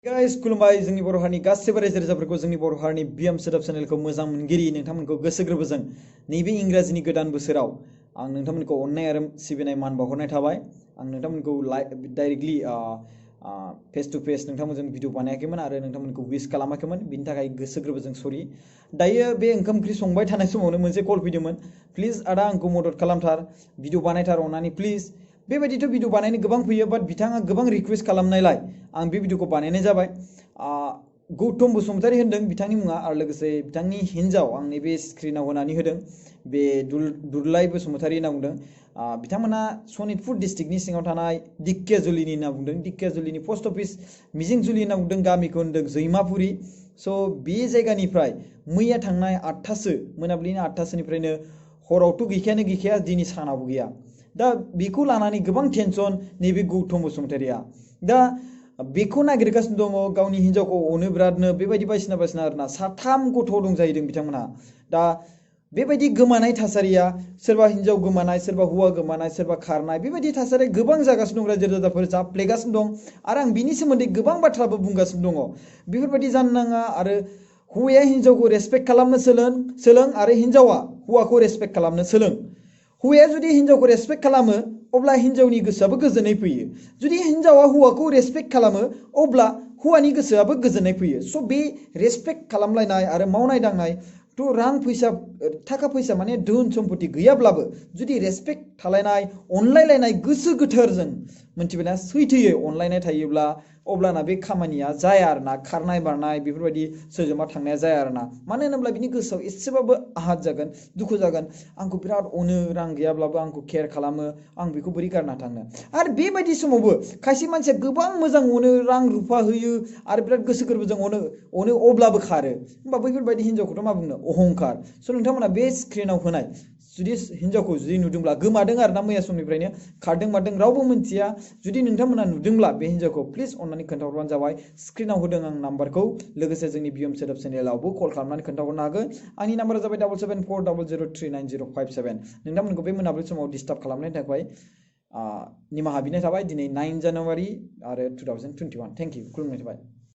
Guys खुलुमबाय जोंनि बर' हारिनि गासैबो रायजो राजाफोरखौ जोंनि बर' हारिनि बिएम सोदोब चेनेलखौ मोजां मोनगिरि नोंथांमोनखौ गोसो गोरबोजों नैबे इंराजिनि गोदान बोसोराव आं नोंथांमोनखौ अननाय आरो सिबिनाय मान बावहरनाय थाबाय। आं नोंथांमोनखौ डाइरेक्टलि फेस टू फेस नोंथांमोनजों भिडिअ बानायाखैमोन आरो नोंथांमोनखौ विश खालामाखैमोन, बिनि थाखाय गोसो गोरबोजों सरि। दायो बे ओंखाम ओंख्रि संबाय थानाय समावनो मोनसे कल फैदोंमोन, प्लिज आदा आंखौ मदद खालामथार, भिडिअ बानायथार अननानै प्लिज। बेबायदिथ' भिडिअ बानायनो गोबां फैयो, बाट बिथाङा गोबां रिक्वेस्ट खालामनायलाय आं बे भिडिअखौ बानायनाय जाबाय। गौतम बसुमतारी होनदों बिथांनि मुङा, आरो लोगोसे बिथांनि हिन्जाव आं नैबे स्क्रिनाव होनानै होदों, बे दुरलाय बसुमतारी होनना बुंदों। बिथांमोना सनितपुर डिस्ट्रिक्टनि सिङाव थानाय दिकेजुलिनि होनना बुंदों, दिकेजुलिनि पस्ट अफिस मिजिंजुलि होनना बुंदों, गामिखौ होनदों जैमापुरी। स' बे जायगानिफ्राय मैया थांनाय 8थासो मोनाबिलिनि 8थासोनिफ्रायनो हरावथ' गैखाया दिनै सानावबो गैया। दा बेखौ लानानै गोबां टेनसन नैबे गौतम बसुमतारीया। दा बेखौ नागिरगासिनो दङ, गावनि हिन्जावखौ अनो बिरादनो, बेबायदि बायदिसिना आरोना। 3 गथ' दं जाहैदों बिथांमोनहा। दा बेबायदि गोमानाय थासारिया, सोरबा हिन्जाव गोमानाय, सोरबा हौवा गोमानाय, सोरबा खारनाय, बेबायदि थासारिया गोबां जागासिनो दं, रायजो राजाफोर जाफ्लेगासिनो दं। आरो आं बिनि सोमोन्दै गोबां बाथ्राबो बुंगासिनो दङ। बेफोरबायदि जानो नाङा, आरो हौवाया हिन्जावखौ रेसपेक्ट खालामनो सोलों आरो हिन्जावा हौवाखौ रेसपेक्ट खालामनो सोलों। हौवाया जुदि हिन्जावखौ रेसपेक्ट खालामो अब्ला हिन्जावनि गोसोआबो गोजोनै फैयो, जुदि हिन्जावा हौवाखौ रेसपेक्ट खालामो अब्ला हौवानि गोसोआबो गोजोननाय फैयो। स' बे रेसपेक्ट खालामलायनाय आरो मावनाय दांनाय थ' रां फैसा थाखा फैसा माने धोन सम्पति गैयाब्लाबो जुदि रेसपेक्ट थालायनाय, अनलायलायनाय, गोसो गोथारजों मोनथिबायना सैथोयै अनलायनाय थायोब्ला अब्लाना बे खामानिया जाया आरोना, खारनाय बारनाय बेफोरबायदि सोरजोंबा थांनाया जाया आरोना। मानो होनोब्ला बिनि गोसोआव एसेबाबो आहात जागोन, दुखु जागोन, आंखौ बिराद अनो, रां गैयाब्लाबो आंखौ केयार खालामो, आं बेखौ बोरै गारना थांनो। आरो बेबायदि समावबो खायसे मानसिया गोबां मोजां अनो, रां रुफा होयो आरो बिराद गोसो गोरबोजों अनो अब्लाबो खारो। होमबा बैफोरबायदि हिन्जावखौथ' मा बुंनो, अहंखार। स' नोंथांमोना बे स्क्रिनाव होनाय जुदि हिन्जावखौ जुदि नुदोंब्ला, गोमादों आरोना मैया समनिफ्रायनो, खारदों मादों रावबो मिन्थिया, जुदि नोंथांमोना नुदोंब्ला बे हिन्जावखौ प्लिज अननानै खोन्थाहरबानो जाबाय। स्क्रिनाव होदों आं नाम्बारखौ, लोगोसे जोंनि बिएम सोदोब चेनेलावबो कल खालामनानै खोन्थाहरनो हागोन। आंनि नाम्बारा जाबाय 7740039057। नोंथांमोनखौ बे मोनाबिलि समाव डिस्टार्ब खालामनायनि थाखाय निमाहा बिनाय थाबाय। दिनै 9 जानुवारि आरो 2021। थेंक इउ, खुलुमनाय थाबाय।